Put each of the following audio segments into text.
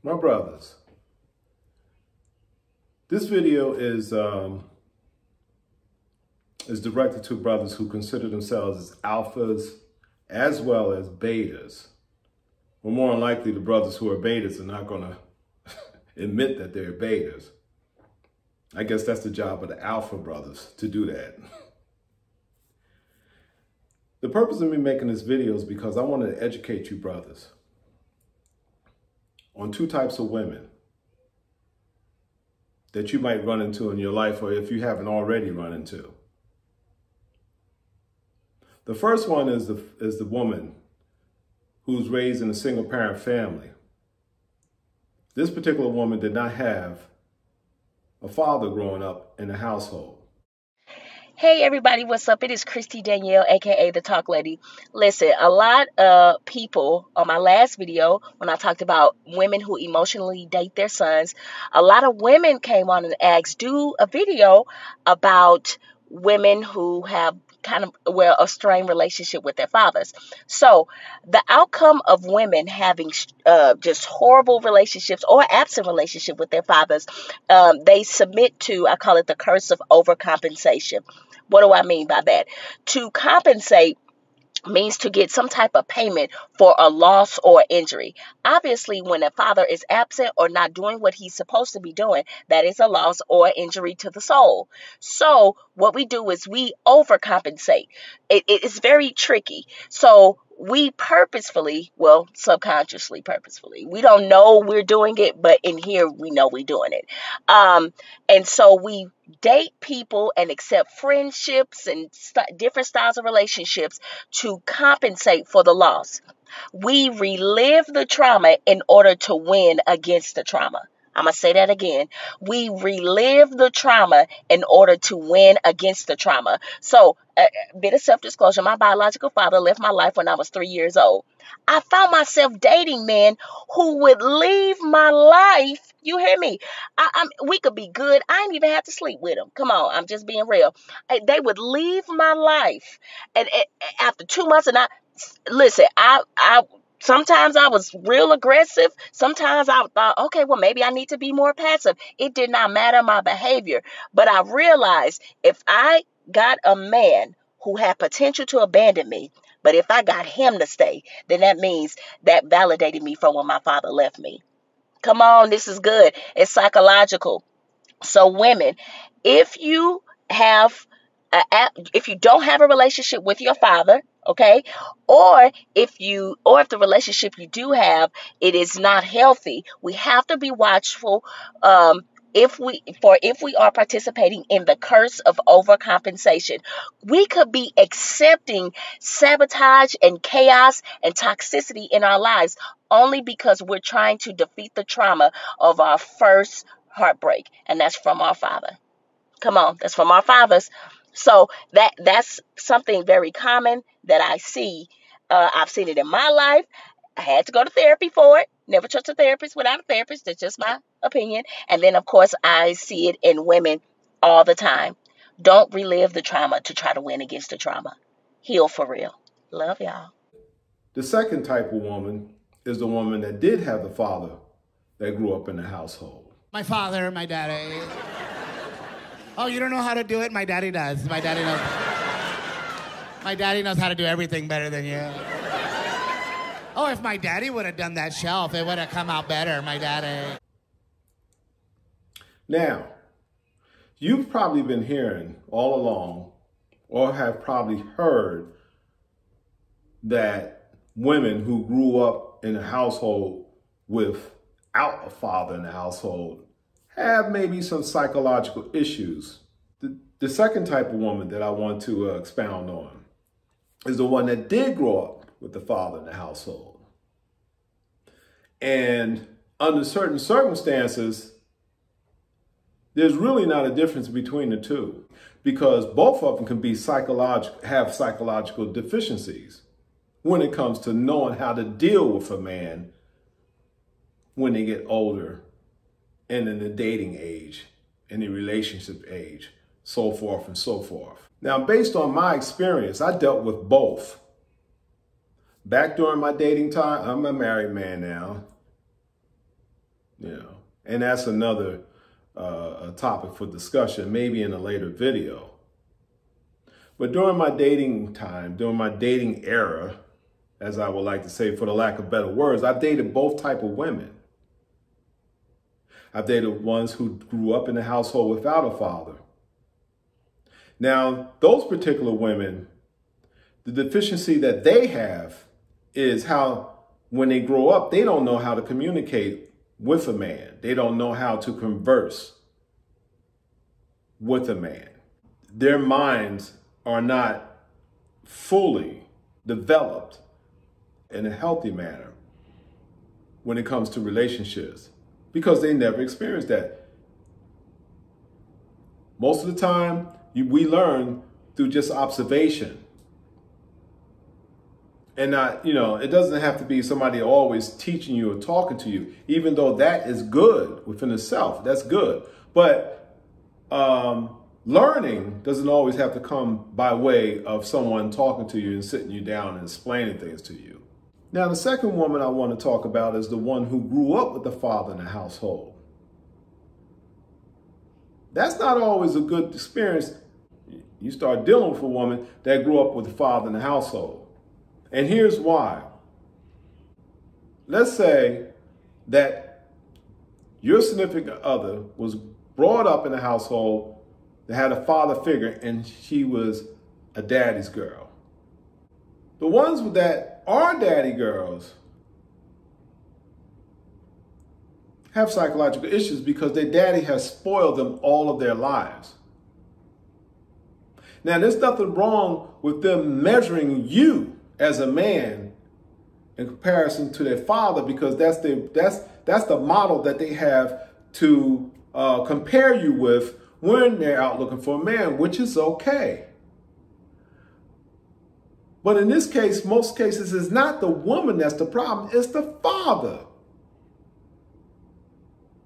My brothers, this video is directed to brothers who consider themselves as alphas as well as betas. Well, more than likely, the brothers who are betas are not going to admit that they're betas. I guess that's the job of the alpha brothers to do that. The purpose of me making this video is because I wanted to educate you brothers on two types of women that you might run into in your life, or if you haven't already run into. The first one is the woman who's raised in a single parent family. This particular woman did not have a father growing up in the household. Hey everybody, what's up? It is Christy Danielle, aka the Talk Lady. Listen, a lot of people on my last video, when I talked about women who emotionally date their sons, a lot of women came on and asked, do a video about women who have a strained relationship with their fathers. So the outcome of women having just horrible relationships or absent relationship with their fathers, they submit to, I call it the curse of overcompensation. What do I mean by that? To compensate means to get some type of payment for a loss or injury. Obviously, when a father is absent or not doing what he's supposed to be doing, that is a loss or injury to the soul. So what we do is we overcompensate. It's very tricky. So we purposefully, well, subconsciously, purposefully, we don't know we're doing it, but in here we know we're doing it. And so we date people and accept friendships and different styles of relationships to compensate for the loss. We relive the trauma in order to win against the trauma. I'm going to say that again. We relive the trauma in order to win against the trauma. So a bit of self-disclosure, my biological father left my life when I was 3 years old. I found myself dating men who would leave my life. You hear me? We could be good. I ain't even have to sleep with them. Come on, I'm just being real. They would leave my life. And after 2 months, and listen, sometimes I was real aggressive. Sometimes I thought, okay, well, maybe I need to be more passive. It did not matter my behavior. But I realized if I got a man who had potential to abandon me, but if I got him to stay, then that means that validated me from when my father left me. Come on, this is good. It's psychological. So women, if you don't have a relationship with your father, okay, or if the relationship you do have, it is not healthy, we have to be watchful. If we are participating in the curse of overcompensation, we could be accepting sabotage and chaos and toxicity in our lives only because we're trying to defeat the trauma of our first heartbreak, and that's from our father. Come on, that's from our fathers. So that's something very common that I see. I've seen it in my life. I had to go to therapy for it. Never trust a therapist without a therapist. That's just my opinion. And then, of course, I see it in women all the time. Don't relive the trauma to try to win against the trauma. Heal for real. Love y'all. The second type of woman is the woman that did have the father that grew up in the household. My father, my daddy. Oh, you don't know how to do it? My daddy does. My daddy knows. My daddy knows how to do everything better than you. Oh, if my daddy would have done that shelf, it would have come out better, my daddy. Now, you've probably been hearing all along, or have probably heard, that women who grew up in a household without a father in the household have maybe some psychological issues. The second type of woman that I want to expound on is the one that did grow up with the father in the household. And under certain circumstances, there's really not a difference between the two, because both of them can be have psychological deficiencies when it comes to knowing how to deal with a man when they get older and in the dating age, in the relationship age, so forth and so forth. Now, based on my experience, I dealt with both. Back during my dating time, I'm a married man now. And that's another topic for discussion, maybe in a later video. But during my dating time, during my dating era, as I would like to say, for the lack of better words, I've dated both type of women. I've dated ones who grew up in a household without a father. Now, those particular women, the deficiency that they have is how, when they grow up, they don't know how to communicate with a man. They don't know how to converse with a man. Their minds are not fully developed in a healthy manner when it comes to relationships because they never experienced that. Most of the time, we learn through just observation. And not, it doesn't have to be somebody always teaching you or talking to you, even though that is good within itself. That's good. But learning doesn't always have to come by way of someone talking to you and sitting you down and explaining things to you. Now, the second woman I want to talk about is the one who grew up with the father in the household. That's not always a good experience. You start dealing with a woman that grew up with the father in the household. And here's why. Let's say that your significant other was brought up in a household that had a father figure and she was a daddy's girl. The ones that are daddy girls have psychological issues because their daddy has spoiled them all of their lives. Now, there's nothing wrong with them measuring you as a man in comparison to their father because that's the model that they have to compare you with when they're out looking for a man, which is okay. But in this case, most cases, it's not the woman that's the problem, it's the father.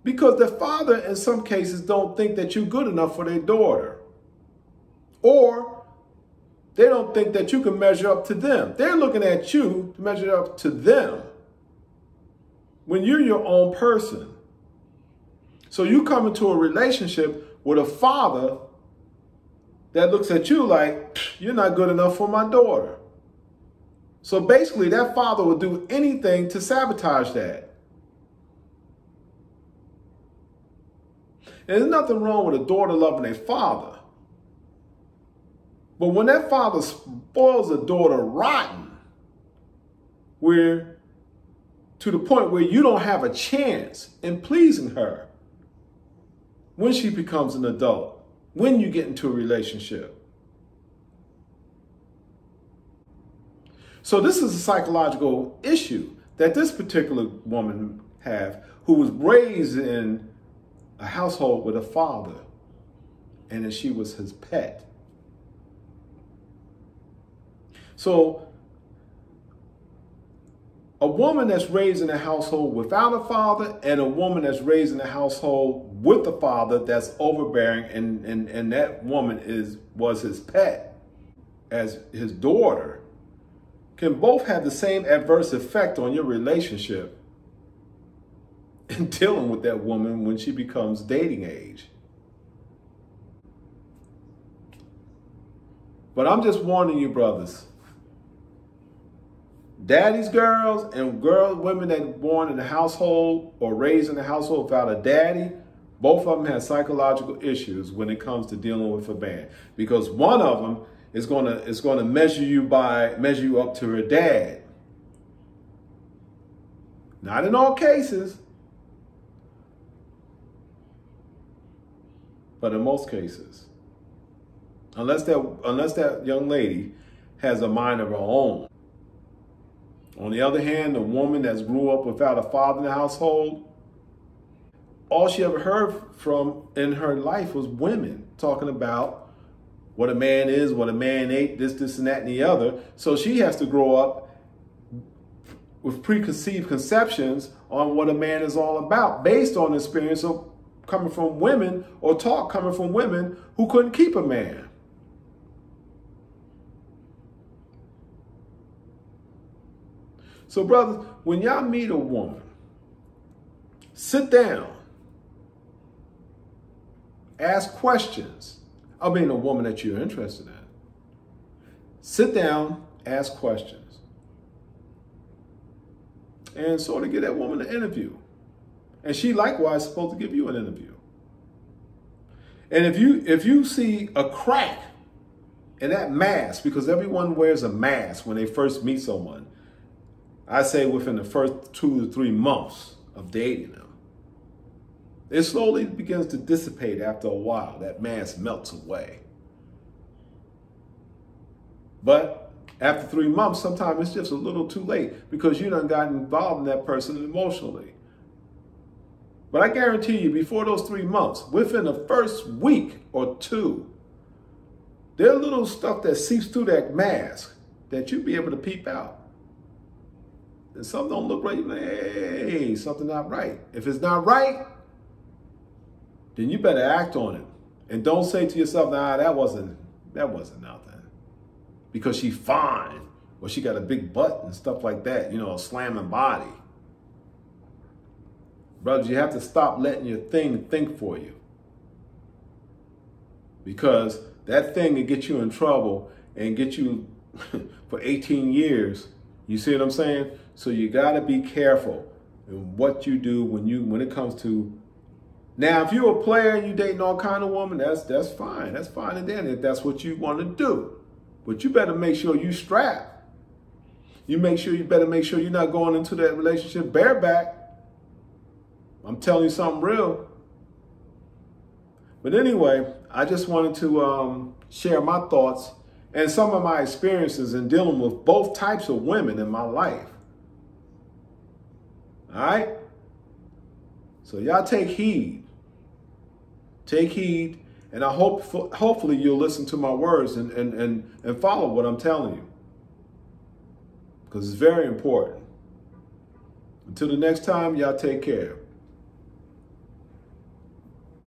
Because the father, in some cases, don't think that you're good enough for their daughter. Or they don't think that you can measure up to them. They're looking at you to measure up to them when you're your own person. So you come into a relationship with a father that looks at you like, you're not good enough for my daughter. So basically, that father will do anything to sabotage that. And there's nothing wrong with a daughter loving a father. But when that father spoils a daughter rotten, where to the point where you don't have a chance in pleasing her when she becomes an adult, when you get into a relationship. So this is a psychological issue that this particular woman have, who was raised in a household with a father, and that she was his pet. So a woman that's raised in a household without a father and a woman that's raised in a household with a father that's overbearing and that woman was his pet as his daughter can both have the same adverse effect on your relationship in dealing with that woman when she becomes dating age. But I'm just warning you, brothers. Daddy's girls and women that are born in a household or raised in a household without a daddy, both of them have psychological issues when it comes to dealing with a man. Because one of them is going to measure you up to her dad. Not in all cases, but in most cases. Unless that young lady has a mind of her own. On the other hand, a woman that's grew up without a father in the household, all she ever heard from in her life was women talking about what a man is, what a man ain't, this, and that, and the other. So she has to grow up with preconceived conceptions on what a man is all about, based on the experience of coming from women or talk coming from women who couldn't keep a man. So brothers, when y'all meet a woman Sit down. Ask questions. I mean, a woman that you're interested in. Sit down, ask questions. And sort of get that woman an interview. And she likewise is supposed to give you an interview. And if you see a crack in that mask, because everyone wears a mask when they first meet someone, I say within the first 2 to 3 months of dating them, it slowly begins to dissipate after a while. That mask melts away. But after 3 months, sometimes it's just a little too late because you done gotten involved in that person emotionally. But I guarantee you, before those 3 months, within the first week or two, there's little stuff that seeps through that mask that you'll be able to peep out. And something don't look right, you're like, hey, something not right. If it's not right, then you better act on it. And don't say to yourself, nah, that wasn't nothing. Because she's fine, or she got a big butt and stuff like that, you know, a slamming body. Brothers, you have to stop letting your thing think for you. Because that thing will get you in trouble and get you for 18 years. You see what I'm saying? So you got to be careful in what you do when it comes to. Now, if you're a player and you dating all kind of women, that's fine. That's fine and then if that's what you want to do. But you better make sure you strap. You better make sure you're not going into that relationship bareback. I'm telling you something real. But anyway, I just wanted to share my thoughts and some of my experiences in dealing with both types of women in my life. All right? So y'all take heed. Take heed. And I hope, hopefully you'll listen to my words and follow what I'm telling you. Because it's very important. Until the next time, y'all take care.